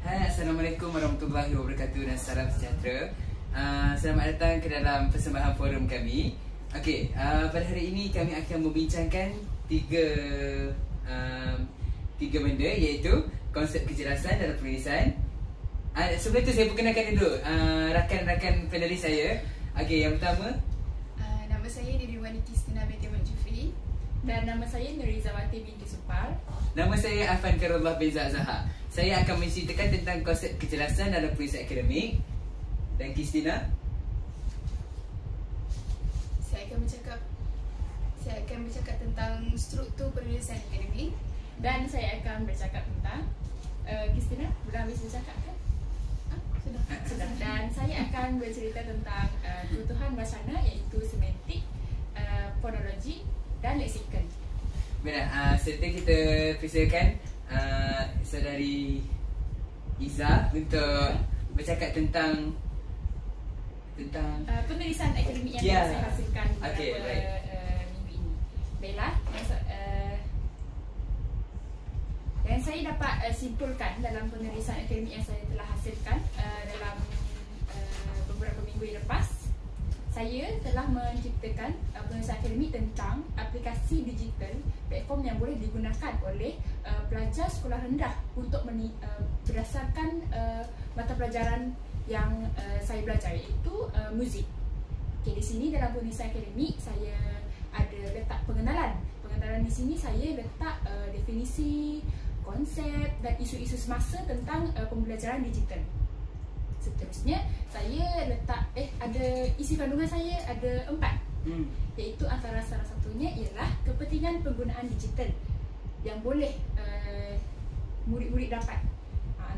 Hai, Assalamualaikum warahmatullahi wabarakatuh dan salam sejahtera. Selamat datang ke dalam persembahan forum kami. Okey, pada hari ini kami akan membincangkan tiga benda, iaitu konsep kejelasan dalam penulisan. Sebelum itu saya perkenalkan dulu rakan-rakan panelis saya. Okey, yang pertama, nama saya Niriwani Kristina binti Mat Jufri. Dan nama saya Nurizawati binti Supar. Nama saya Afan Karullah bin Zahar. Saya akan menceritakan tentang konsep kejelasan dalam penulisan akademik. Dan Kristina, Saya akan bercakap tentang struktur penulisan akademik. Dan saya akan bercakap tentang Kristina, sudah habis bercakap kan? Sudah. Dan saya akan bercerita tentang kebutuhan wacana, iaitu semantik, fonologi dan leksikon. baiklah, serta kita persilakan saudari Iza untuk bercakap tentang penulisan akademik yang saya hasilkan beberapa minggu ini. Baiklah, yang saya dapat simpulkan dalam penulisan akademik yang saya telah hasilkan dalam beberapa minggu yang lepas, saya telah menciptakan penulisan akademik tentang aplikasi digital, platform yang boleh digunakan oleh pelajar sekolah rendah untuk berdasarkan mata pelajaran yang saya belajar, iaitu muzik. Okay, di sini dalam penulisan akademik saya ada letak pengenalan. Pengenalan di sini saya letak definisi, konsep dan isu-isu semasa tentang pembelajaran digital. Seterusnya saya letak ada isi kandungan saya ada 4, iaitu antara salah satunya ialah kepentingan penggunaan digital yang boleh murid-murid dapat.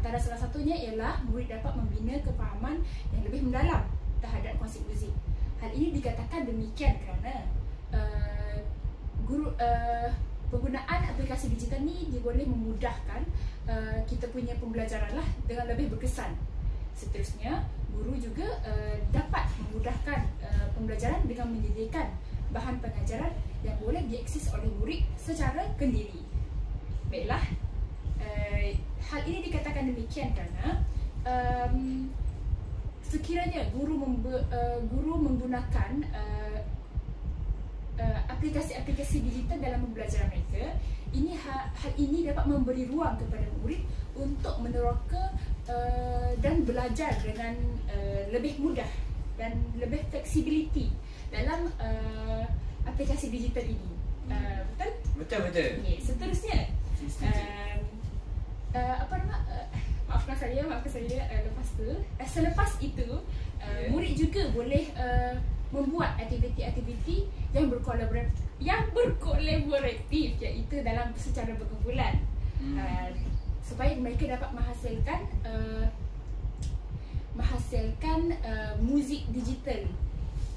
Antara salah satunya ialah murid dapat membina kefahaman yang lebih mendalam terhadap konsep muzik. Hal ini dikatakan demikian kerana penggunaan aplikasi digital ni dia boleh memudahkan kita punya pembelajaran lah dengan lebih berkesan. Seterusnya, guru juga dapat memudahkan pembelajaran dengan menyediakan bahan pengajaran yang boleh diakses oleh murid secara kendiri. Baiklah, hal ini dikatakan demikian kerana sekiranya guru menggunakan aplikasi-aplikasi digital dalam pembelajaran mereka, hal ini dapat memberi ruang kepada murid untuk meneroka dan belajar dengan lebih mudah dan lebih fleksibiliti dalam aplikasi digital ini. Betul? Betul. Okay, seterusnya, maafkan saya selepas itu murid juga boleh membuat aktiviti-aktiviti yang berkolaboratif, iaitu dalam secara berkumpulan, supaya mereka dapat menghasilkan muzik digital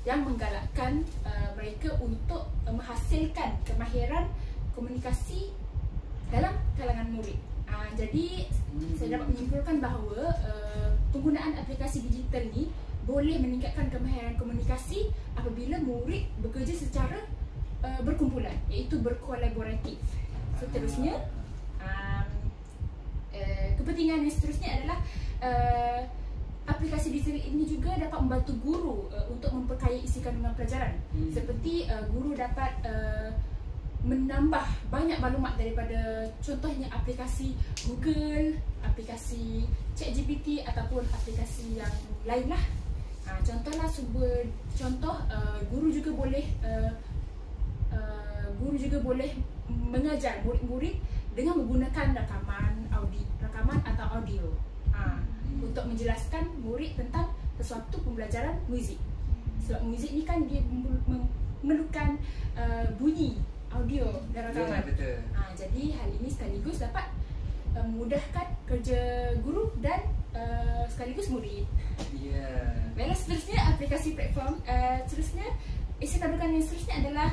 yang menggalakkan mereka untuk menghasilkan kemahiran komunikasi dalam kalangan murid. Jadi saya dapat menyimpulkan bahawa penggunaan aplikasi digital ni boleh meningkatkan kemahiran komunikasi apabila murid bekerja secara berkumpulan, iaitu berkolaboratif. Seterusnya, kepentingan yang seterusnya adalah aplikasi digital ini juga dapat membantu guru untuk memperkaya isi kandungan pelajaran. Seperti guru dapat menambah banyak maklumat daripada contohnya aplikasi Google, aplikasi ChatGPT ataupun aplikasi yang lain lah. Guru juga boleh mengajar murid-murid dengan menggunakan rakaman atau audio untuk menjelaskan murid tentang sesuatu pembelajaran muzik. Sebab muzik ni kan dia memerlukan bunyi audio dan rakaman. Betul. Jadi hal ini sekaligus dapat memudahkan kerja guru dan sekaligus murid. Baiklah, seterusnya aplikasi platform. Isi kandungan yang seterusnya adalah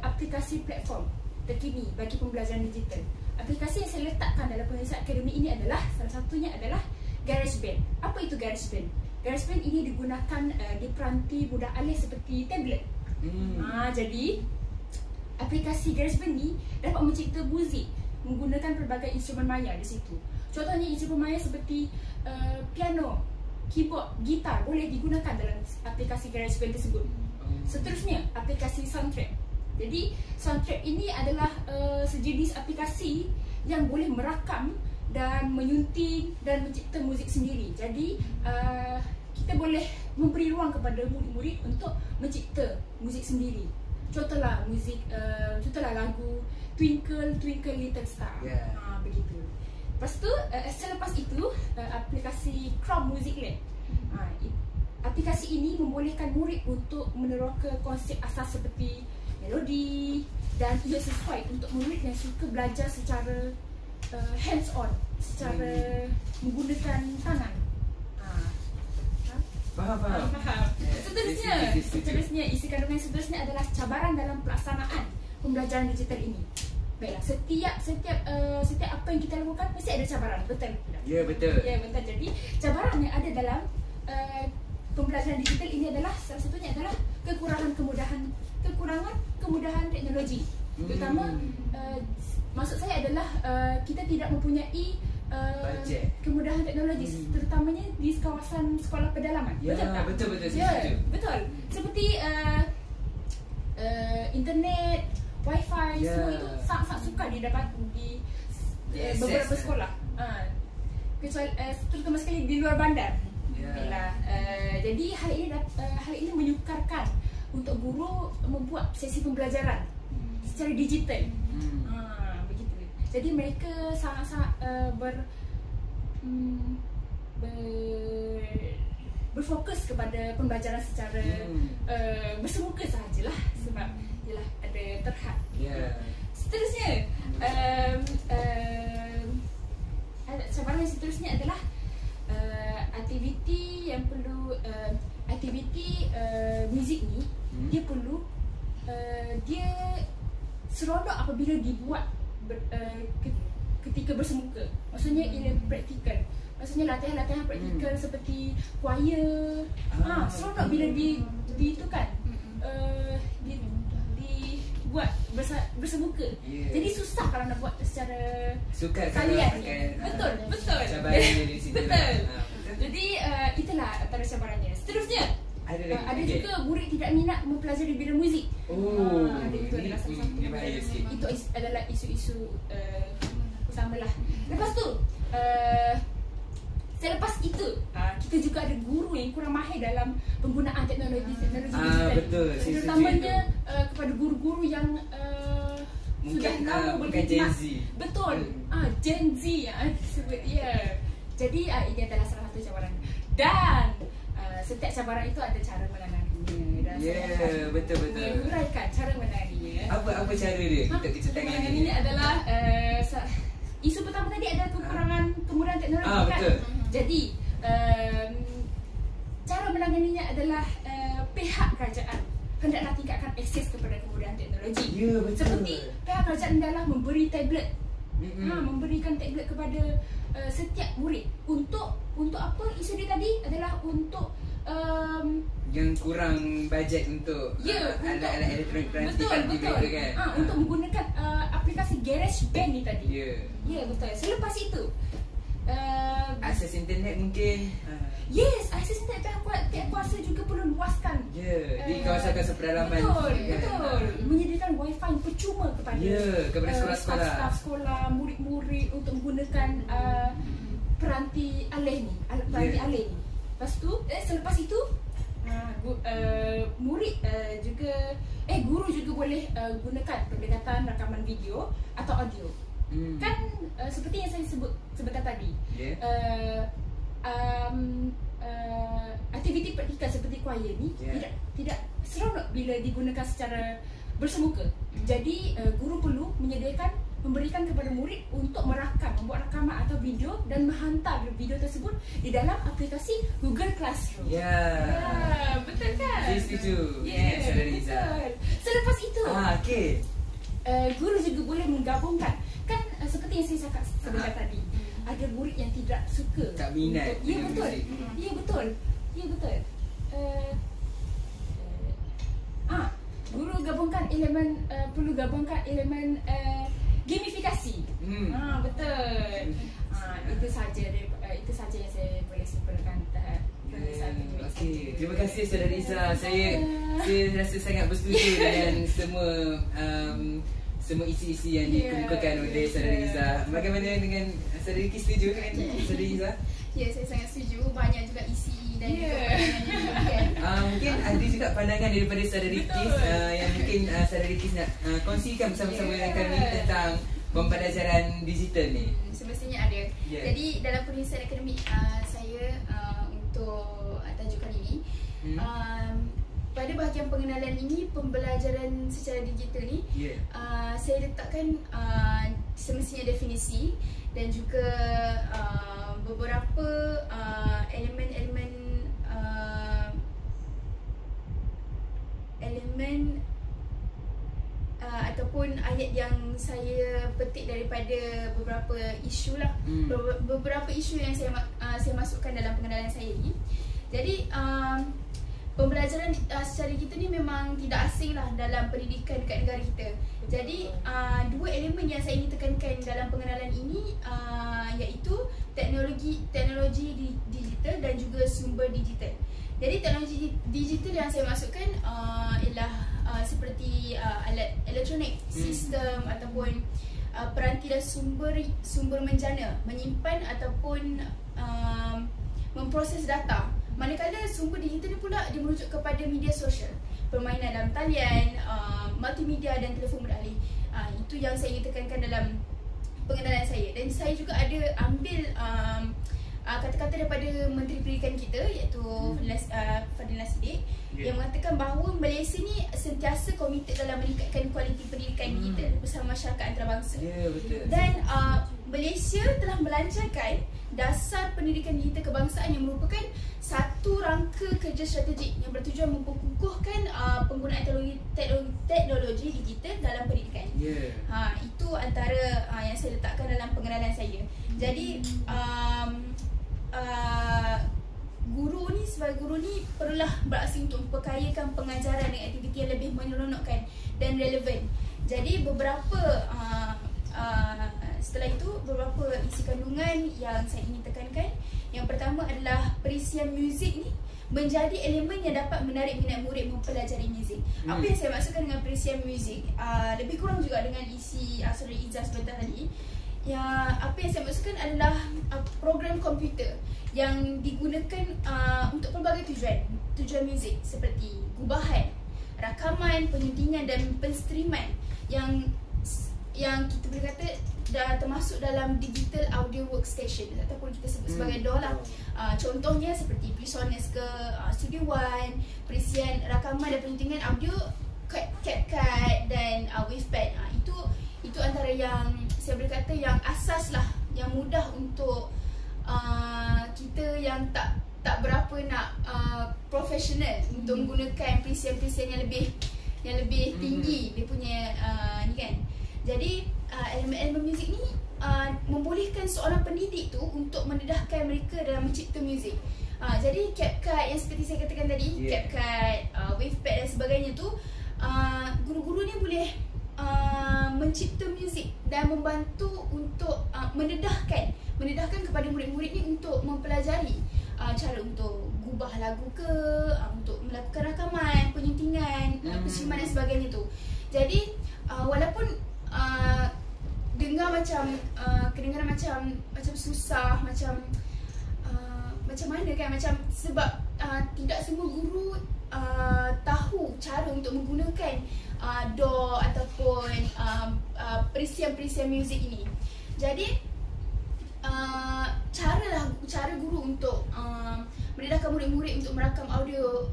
aplikasi platform terkini bagi pembelajaran digital. Aplikasi yang saya letakkan dalam penulisan akademik ini adalah, salah satunya adalah GarageBand. Apa itu GarageBand? GarageBand ini digunakan di peranti mudah alih seperti tablet. Jadi aplikasi GarageBand ni dapat mencipta muzik menggunakan pelbagai instrumen maya di situ. Contohnya instrumen maya seperti piano, keyboard, gitar boleh digunakan dalam aplikasi GarageBand tersebut. Seterusnya, aplikasi soundtrack. Jadi soundtrack ini adalah sejenis aplikasi yang boleh merakam dan menyunting dan mencipta muzik sendiri. Jadi kita boleh memberi ruang kepada murid-murid untuk mencipta muzik sendiri. Contohlah lagu Twinkle Twinkle Little Star. Begitu. Lepas tu selepas itu aplikasi Chrome Music Lab. Aplikasi ini membolehkan murid untuk meneroka konsep asas seperti melodi, dan ia sesuai untuk murid yang suka belajar secara hands on, secara menggunakan tangan. Faham. Seterusnya isi kandungan seterusnya adalah cabaran dalam pelaksanaan pembelajaran digital ini. Baiklah, setiap apa yang kita lakukan mesti ada cabaran, betul tidak? Ya, betul. Ya, betul. Jadi cabaran yang ada dalam pembelajaran digital ini adalah salah satunya adalah kekurangan kemudahan teknologi. Terutama maksud saya adalah kita tidak mempunyai kemudahan teknologi, terutamanya di kawasan sekolah pedalaman. Ya, betul tak? Betul. Ya, betul. Seperti internet, wifi, semua itu sangat sukar didapat di beberapa sekolah. Kecuali terutama sekali di luar bandar. Jadi hal ini menyukarkan untuk guru membuat sesi pembelajaran secara digital. Begitu. Jadi mereka sangat-sangat berfokus kepada pembelajaran secara bersemuka sahajalah, sebab ialah ada terhad. Seterusnya cabaran yang seterusnya adalah aktiviti yang perlu muzik ni dia perlu dia seronok apabila dibuat ketika bersemuka. Maksudnya ia praktikal. Maksudnya latihan-latihan praktikal seperti choir. Seronok bila dibuat bersemuka. Jadi susah kalau nak buat secara kalian. Betul. Cabarannya di situ. Betul. Jadi itulah antara cabarannya. Seterusnya ada juga murid tidak minat mempelajari bidang muzik. Itu adalah salah satu. Itu adalah isu-isu utamalah. Lepas tu selepas itu kita juga ada guru yang kurang mahir dalam penggunaan teknologi digital. Betul. Terutamanya kepada guru-guru yang sudah lama Gen Z. Betul. Gen Z sebut. Jadi ini adalah salah satu cabaran. Dan setiap cabaran itu ada cara menanganinya. Betul. Menguraikan cara menanganinya. Apa cara dia? Kita tangani ini adalah isu pertama tadi adalah kemudahan teknologi kan. Betul. Jadi cara menanganinya adalah pihak kerajaan hendaklah tingkatkan akses kepada kemudahan teknologi. Betul. Seperti pihak kerajaan adalah memberi tablet. Memberikan tablet kepada setiap murid untuk apa? Isu dia tadi adalah untuk yang kurang bajet untuk alat-alat elektronik perantikan betul. kan. Untuk menggunakan aplikasi GarageBand ni tadi. Betul. Selepas itu akses internet mungkin. Yes, akses internet pihak kuasa juga perlu luaskan. Di kawasan-kawasan pedalaman. Betul. Menyediakan wifi percuma kepada sekolah-sekolah, staf sekolah, murid-murid untuk menggunakan peranti alih ni, peranti alih ni. Lepas tu selepas itu murid guru juga boleh gunakan pendekatan rakaman video atau audio. Kan seperti yang saya sebut sebentar tadi. Aktiviti praktikal seperti choir ni tidak seronok bila digunakan secara bersemuka. Jadi guru perlu memberikan kepada murid untuk membuat rakaman atau video dan menghantar video tersebut di dalam aplikasi Google Classroom. Betul kan? Saya setuju. Saudara Iza. Selepas itu guru juga boleh menggabungkan. Kan seperti yang saya cakap sebentar tadi, ada murid yang tidak suka, tak minat. Betul. Guru perlu gabungkan elemen gamifikasi. Betul. Itu saja yang saya boleh simpulkan pemeriksaan minggu ini. Okey, terima kasih Saudara Iza. Saya rasa sangat bersetuju dengan semua isi-isi yang dikemukakan oleh Saudara Iza. Bagaimana dengan Saudara Riki, setuju dengan Saudara Iza? Ya, saya sangat setuju. Banyak juga isi dan juga pandangan yang diberikan. Mungkin ada juga pandangan daripada Saudara Riki yang mungkin Saudara Riki nak kongsikan bersama-sama dengan kami tentang pembelajaran digital ni. Semestinya ada. Jadi dalam penulisan akademik saya untuk tajuk kali ini, pada bahagian pengenalan ini, pembelajaran secara digital ni, saya letakkan semestinya definisi dan juga beberapa elemen ataupun ayat yang saya petik daripada beberapa isu lah. Beberapa isu yang saya masukkan dalam pengenalan saya ni. Jadi pembelajaran secara digital ni memang tidak asing lah dalam pendidikan dekat negara kita. Jadi dua elemen yang saya ingin tekankan dalam pengenalan ini iaitu teknologi digital dan juga sumber digital. Jadi teknologi digital yang saya masukkan ialah seperti alat elektronik, sistem ataupun peranti dan sumber menjana, menyimpan ataupun memproses data. Manakala sumber digital ni pula dia merujuk kepada media sosial, permainan dalam talian, multimedia dan telefon berdalih. Itu yang saya ingin tekankan dalam pengenalan saya. Dan saya juga ada ambil kata-kata daripada Menteri Pendidikan kita iaitu Fadlina Siddiq yang mengatakan bahawa Malaysia ni sentiasa komited dalam meningkatkan kualiti pendidikan digital bersama masyarakat antarabangsa. Betul. Dan Malaysia telah melancarkan dasar pendidikan digital kebangsaan yang merupakan satu rangka kerja strategik yang bertujuan memperkukuhkan penggunaan teknologi digital dalam pendidikan. Itu antara yang saya letakkan dalam pengenalan saya. Jadi guru ni sebagai guru ni perlulah beraksi untuk memperkayakan pengajaran dengan aktiviti yang lebih menyeronokkan dan relevan. Jadi beberapa setelah itu beberapa isi kandungan yang saya ingin tekankan. Yang pertama adalah perisian muzik ni menjadi elemen yang dapat menarik minat murid mempelajari muzik. Apa yang saya maksudkan dengan perisian muzik lebih kurang juga dengan isi Saudara Iza sebentar tadi. Apa yang saya maksudkan adalah program komputer yang digunakan untuk pelbagai tujuan muzik seperti gubahan, rakaman, penyuntingan dan penstreaman yang kita boleh kata dah termasuk dalam digital audio workstation ataupun kita sebut sebagai DAW lah. Contohnya seperti PreSonus ke Studio One, perisian rakaman dan penyuntingan audio CapCut dan Wavepad. Itu antara yang saya boleh kata yang asas lah, yang mudah untuk kita yang tak berapa nak profesional untuk menggunakan perisian-perisian yang lebih tinggi dia punya ni kan. Jadi elemen-elemen muzik ni membolehkan seorang pendidik tu untuk mendedahkan mereka dalam mencipta muzik. Jadi CapCut yang seperti saya katakan tadi, CapCut, Wavepad dan sebagainya tu, guru-guru ni boleh mencipta muzik dan membantu untuk mendedahkan kepada murid-murid ni untuk mempelajari cara untuk gubah lagu ke, untuk melakukan rakaman, penyuntingan, penstreaman dan sebagainya tu. Jadi walaupun dengar kedengaran macam susah, macam mana kan, macam sebab tidak semua guru tahu cara untuk menggunakan DAW ataupun perisian-perisian muzik ini. Jadi cara guru untuk mendedahkan murid-murid untuk merakam audio,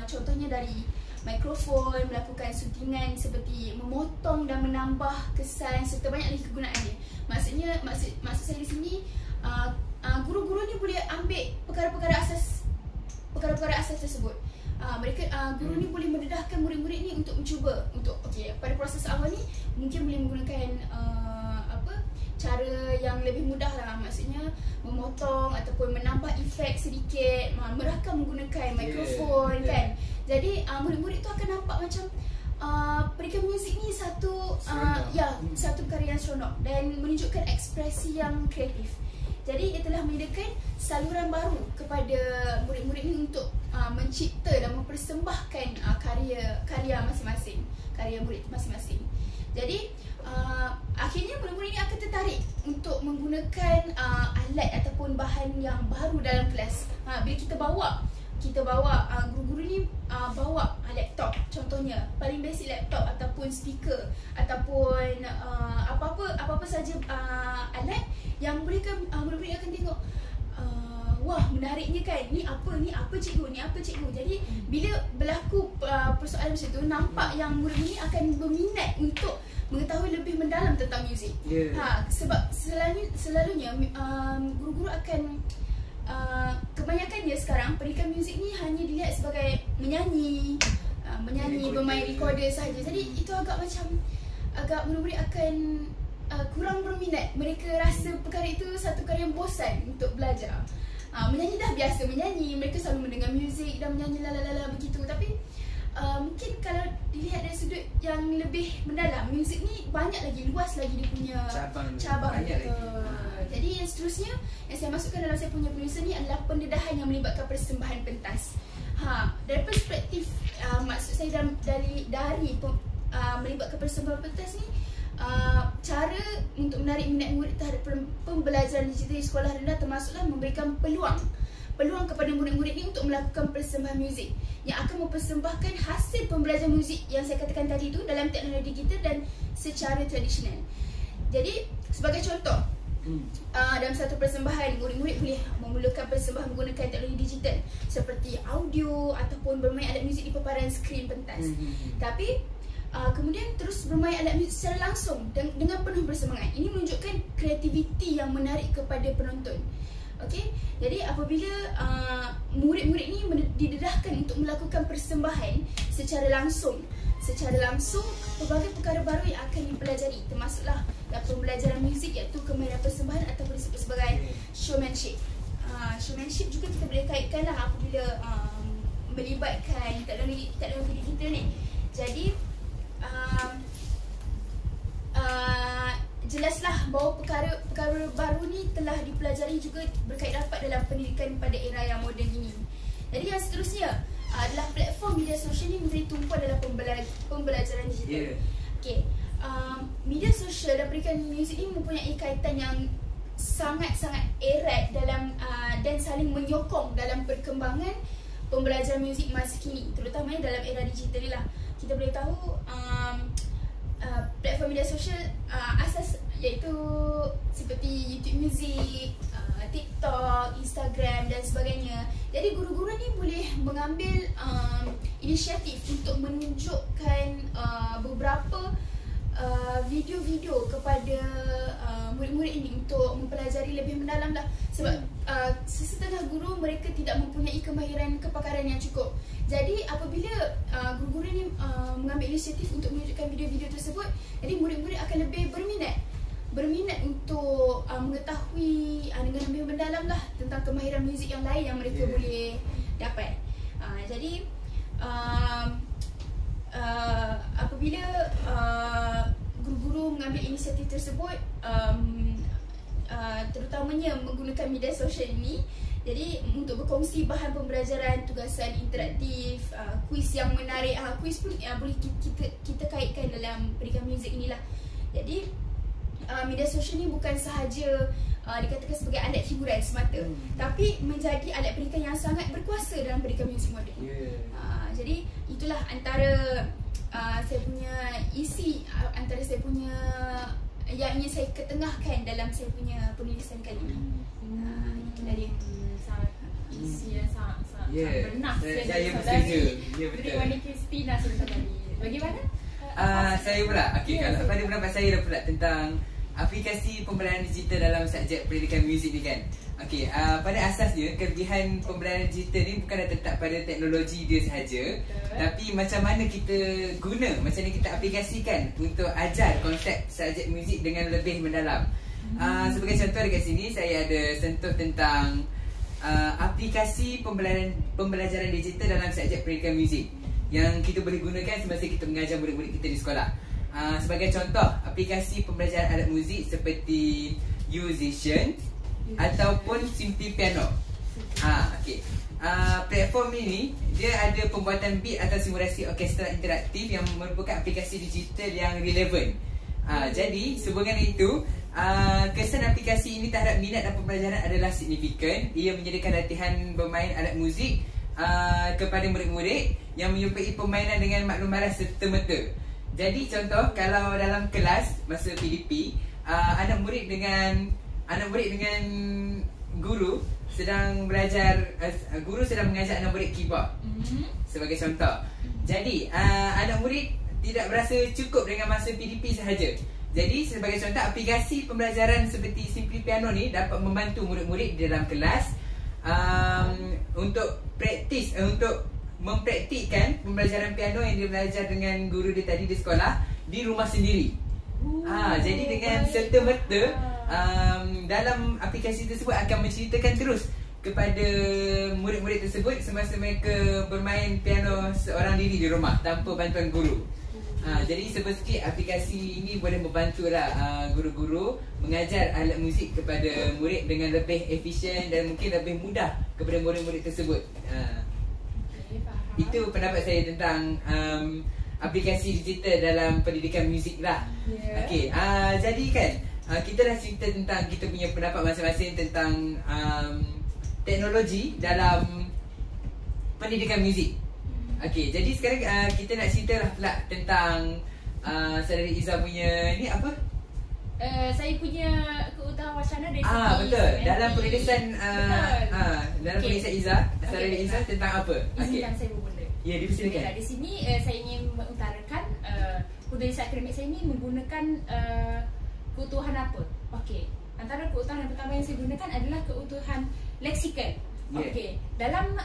contohnya dari mikrofon, melakukan syutingan seperti memotong dan menambah kesan serta banyak lagi kegunaannya. Maksud saya di sini guru-guru ni boleh ambil perkara-perkara asas tersebut. Guru ni boleh mendedahkan murid-murid ni untuk mencuba untuk pada proses awal ni mungkin boleh menggunakan cara yang lebih mudah lah, maksudnya memotong ataupun menambah efek sedikit, merakam menggunakan mikrofon kan. Jadi murid-murid tu akan nampak macam pendidikan muzik ni satu perkara yang seronok dan menunjukkan ekspresi yang kreatif. Jadi ia telah menyediakan saluran baru kepada murid-murid ni untuk mencipta dan mempersembahkan karya masing-masing, karya murid masing-masing. Jadi akhirnya murid-murid ni akan tertarik untuk menggunakan alat ataupun bahan yang baru dalam kelas. Bila kita bawa guru-guru ni bawa laptop, contohnya paling basic laptop ataupun speaker ataupun apa-apa saja alat yang murid-murid akan tengok, wah menariknya kan, ni apa cikgu. Jadi bila berlaku persoalan macam tu, nampak yang murid-murid akan berminat untuk mengetahui lebih mendalam tentang muzik. Sebab selalunya guru-guru akan kebanyakannya sekarang pendidikan muzik ni hanya dilihat sebagai menyanyi, bermain recorder sahaja. Jadi itu agak murid-murid akan kurang berminat. Mereka rasa perkara itu satu perkara yang bosan untuk belajar. Menyanyi dah biasa menyanyi, mereka selalu mendengar muzik dan menyanyi begitu. Tapi mungkin kalau dilihat dari sudut yang lebih mendalam, muzik ni banyak lagi, luas lagi dia punya cabang. Jadi yang seterusnya yang saya masukkan dalam saya punya penulisan ni adalah pendedahan yang melibatkan persembahan pentas. Dari perspektif maksud saya dari melibatkan persembahan pentas ni, cara untuk menarik minat murid terhadap pembelajaran digital di sekolah rendah termasuklah memberikan peluang kepada murid-murid ni untuk melakukan persembahan muzik yang akan mempersembahkan hasil pembelajaran muzik yang saya katakan tadi tu dalam teknologi digital dan secara tradisional. Jadi sebagai contoh, dalam satu persembahan murid-murid boleh memerlukan persembahan menggunakan teknologi digital seperti audio ataupun bermain alat muzik di paparan skrin pentas. Tapi kemudian terus bermain alat muzik secara langsung dengan penuh bersemangat. Ini menunjukkan kreativiti yang menarik kepada penonton. Okey, jadi apabila murid-murid ni didedahkan untuk melakukan persembahan secara langsung, pelbagai perkara baru yang akan dipelajari, termasuklah pembelajaran muzik iaitu kemahiran persembahan ataupun disebut sebagai showmanship. Showmanship juga kita boleh kaitkanlah apabila melibatkan teknologi digital ni. Jadi jelaslah bahawa perkara baru ni telah dipelajari juga berkait rapat dalam pendidikan pada era yang moden ini. Jadi yang seterusnya adalah platform media sosial ni menjadi tumpuan dalam pembelajaran digital. Okey, media sosial dan pendidikan muzik ni mempunyai kaitan yang sangat-sangat erat dalam dan saling menyokong dalam perkembangan pembelajaran muzik masa kini, terutamanya dalam era digital ni lah. Kita boleh tahu platform media sosial asas iaitu seperti YouTube Music, TikTok, Instagram dan sebagainya. Jadi guru-guru ni boleh mengambil inisiatif untuk menunjukkan beberapa video-video kepada murid-murid ini untuk mempelajari lebih mendalam lah. Sebab sesetengah guru mereka tidak mempunyai kemahiran kepakaran yang cukup. Jadi apabila guru-guru ni mengambil inisiatif untuk menunjukkan video-video tersebut, jadi murid-murid akan lebih berminat untuk mengetahui dengan lebih mendalam lah tentang kemahiran muzik yang lain yang mereka boleh dapat. Jadi apabila guru-guru mengambil inisiatif tersebut, terutamanya menggunakan media sosial ini, jadi untuk berkongsi bahan pembelajaran, tugasan interaktif, kuis yang menarik. Kuis pun boleh kita kaitkan dalam pendidikan muzik inilah. Jadi media sosial ni bukan sahaja dikatakan sebagai alat hiburan semata, tapi menjadi alat pendidikan yang sangat berkuasa dalam pendidikan muzik moden. Jadi itulah antara saya punya isi, antara saya punya yang ingin saya ketengahkan dalam saya punya penulisan kali ini. Itulah dia. Isi yang sangat benar. Saya bersetuju. Ya, betul. Dari Christina cerita tadi. Bagaimana? Saya pula. Okey, kalau pada pendapat saya dah pula tentang aplikasi pembelajaran digital dalam subjek pendidikan muzik ni kan. Okey, pada asasnya kelebihan pembelajaran digital ni bukan terletak pada teknologi dia sahaja, tapi macam mana kita guna, macam mana kita aplikasikan untuk ajar konsep subjek muzik dengan lebih mendalam. Sebagai contoh dekat sini saya ada sentuh tentang aplikasi pembelajaran digital dalam subjek pendidikan muzik, yang kita boleh gunakan semasa kita mengajar murid-murid kita di sekolah. Sebagai contoh, aplikasi pembelajaran alat muzik seperti Musician ataupun Simply Piano. Okey. Platform ini dia ada pembuatan beat atau simulasi orkestra interaktif yang merupakan aplikasi digital yang relevan. Jadi sehubungan itu, kesan aplikasi ini terhadap minat dan pembelajaran adalah signifikan. Ia menyediakan latihan bermain alat muzik kepada murid-murid yang menyukai permainan dengan maklum-malas serta-merta. Jadi contoh, kalau dalam kelas masa PDP, anak murid dengan guru sedang belajar, guru sedang mengajar anak murid keyboard sebagai contoh. Jadi anak murid tidak berasa cukup dengan masa PDP sahaja. Jadi sebagai contoh, aplikasi pembelajaran seperti Simply Piano ni dapat membantu murid-murid di dalam kelas untuk praktis, untuk mempraktikkan pembelajaran piano yang dia belajar dengan guru dia tadi di sekolah di rumah sendiri. Jadi dengan serta-merta dalam aplikasi tersebut akan menceritakan terus kepada murid-murid tersebut semasa mereka bermain piano seorang diri di rumah tanpa bantuan guru. Jadi sebenarnya aplikasi ini boleh membantulah guru-guru mengajar alat muzik kepada murid dengan lebih efisien dan mungkin lebih mudah kepada murid-murid tersebut. Itu pendapat saya tentang aplikasi digital dalam pendidikan muzik lah. Okey, jadi kan kita dah cerita tentang kita punya pendapat masing-masing tentang teknologi dalam pendidikan muzik. Okey, jadi sekarang kita nak cerita lah pula tentang Saudari Izzah punya ni apa? Saya punya keutamaan wacana dari betul. Dalam penulisan dalam penulisan Izzah, Saudari Izzah tentang apa? Izinkan saya bermula. Ya, dipersilakan. Di sini saya ingin mengutarakan penulisan akademik saya ini menggunakan keutuhan apa? Okey. Antara keutuhan yang pertama yang saya gunakan adalah keutuhan leksikal. Okey. Dalam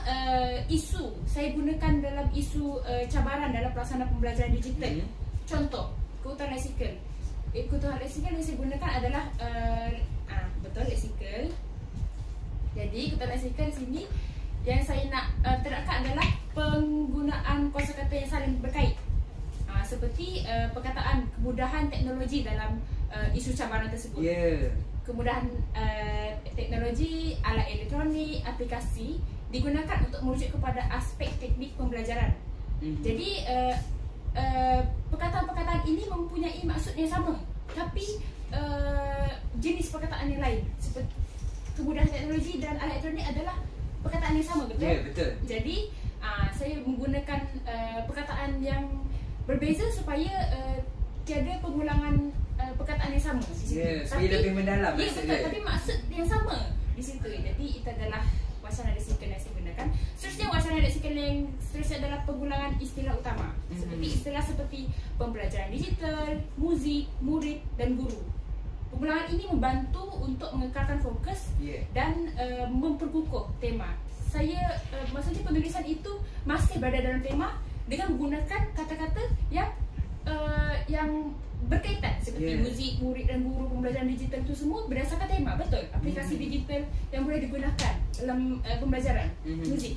isu, saya gunakan dalam isu cabaran dalam pelaksanaan pembelajaran digital. Contoh, keutuhan leksikal. Keutuhan leksikal yang saya gunakan adalah betul, leksikal. Jadi keutuhan leksikal di sini yang saya nak terangkan adalah penggunaan kosakata yang saling berkait. Seperti perkataan kemudahan teknologi dalam isu cabaran tersebut. Kemudahan teknologi, alat elektronik, aplikasi digunakan untuk merujuk kepada aspek teknik pembelajaran. Jadi perkataan-perkataan ini mempunyai maksud yang sama, tapi jenis perkataan yang lain. Seperti kemudahan teknologi dan alat elektronik adalah perkataan yang sama, betul? Ya, betul. Jadi saya menggunakan perkataan yang berbeza supaya tiada pengulangan perkataan yang sama di situ. Supaya lebih mendalam maksud dia. Tapi maksud yang sama di situ. Jadi itu adalah wacana leksikal yang saya gunakan. Seterusnya wacana leksikal yang seterusnya adalah pengulangan istilah utama. Seperti istilah seperti pembelajaran digital, muzik, murid dan guru. Pengulangan ini membantu untuk mengekalkan fokus dan memperkukuh tema. Saya maksudnya penulisan itu masih berada dalam tema dengan menggunakan kata-kata yang berkaitan seperti muzik, murid dan guru, pembelajaran digital itu semua berdasarkan tema, betul? Aplikasi digital yang boleh digunakan dalam pembelajaran muzik.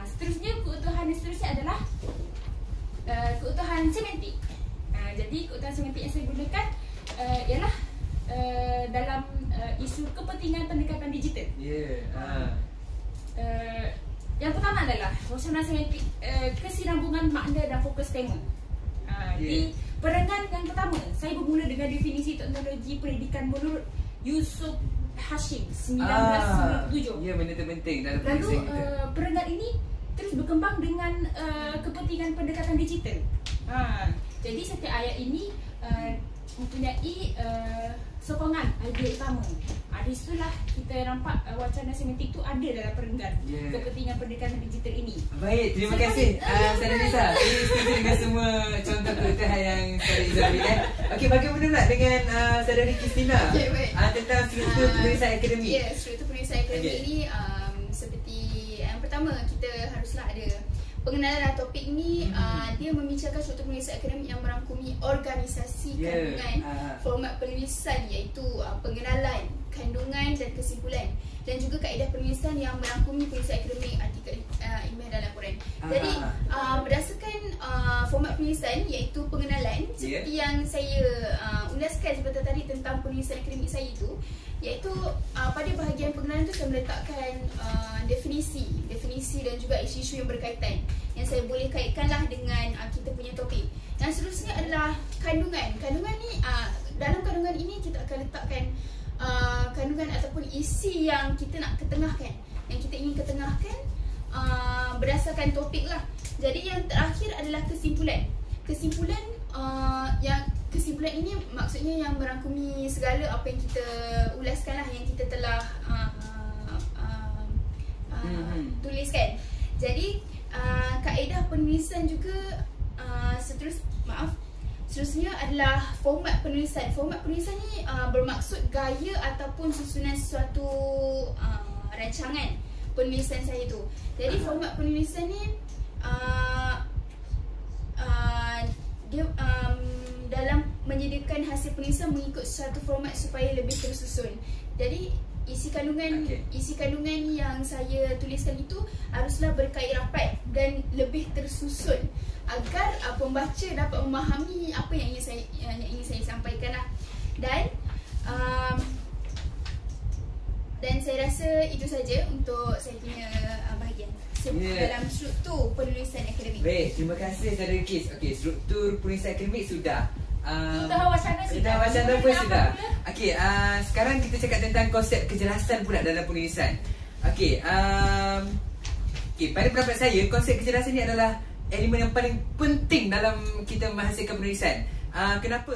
Seterusnya keutuhan yang seterusnya adalah keutuhan semantik. Jadi keutuhan semantik yang saya gunakan ialah dalam isu kepentingan pendekatan digital. Yang pertama adalah wacana semantik, kesinambungan makna dan fokus tema. Di perengan yang pertama, saya bermula dengan definisi teknologi pendidikan menurut Yusuf Hashim 1997. Ya, benda penting dalam lalu perengan ini terus berkembang dengan kepentingan pendekatan digital. Jadi setiap ayat ini mempunyai sokongan idea utama. Di situlah kita nampak wacana semantik itu ada dalam perenggan kepentingan pendekatan digital ini. Baik, terima kasih Saudari Izzah. Saya setuju dengan semua contoh keutuhan yang Saudari Izzah berikan. Okey, bagaimana pula dengan Saudari Christina tentang struktur penulisan akademik? Ya, struktur penulisan akademik ini seperti yang pertama, kita haruslah ada pengenalan topik ni. Dia membicarakan struktur penulisan akademik yang merangkumi organisasi kandungan, format penulisan iaitu pengenalan, kandungan dan dan kesimpulan, dan juga kaedah penulisan yang merangkumi penulisan akademik, artikel ilmiah dan laporan. Jadi berdasarkan format penulisan iaitu pengenalan, seperti yang saya ulaskan sebentar tadi tentang penulisan akademik saya itu, iaitu pada bahagian pengenalan tu saya meletakkan definisi dan juga isu-isu yang berkaitan yang saya boleh kaitkanlah dengan kita punya topik. Dan seterusnya adalah kandungan. Kandungan ni dalam kandungan ini kita akan letakkan kandungan ataupun isi yang kita nak ketengahkan, yang kita ingin ketengahkan berdasarkan topik lah. Jadi yang terakhir adalah kesimpulan. Kesimpulan ini maksudnya yang merangkumi segala apa yang kita ulaskan lah, yang kita telah tuliskan. Jadi kaedah penulisan juga seterusnya adalah format penulisan. Format penulisan ni bermaksud gaya ataupun susunan sesuatu rancangan penulisan saya tu. Jadi format penulisan ni dia dalam menyediakan hasil penulisan mengikut suatu format supaya lebih tersusun. Jadi isi kandungan yang saya tuliskan itu haruslah berkait rapat dan lebih tersusun agar pembaca dapat memahami apa yang ingin saya sampaikan lah. Dan saya rasa itu saja untuk saya punya bahagian dalam struktur penulisan akademik. Baik, terima kasih Saudara Kis. Okey, struktur penulisan akademik sudah. Kita wacana pun sudah. Okey, sekarang kita cakap tentang konsep kejelasan pula dalam penulisan. Okey, pada pendapat saya, konsep kejelasan ni adalah elemen yang paling penting dalam kita menghasilkan penulisan. Kenapa?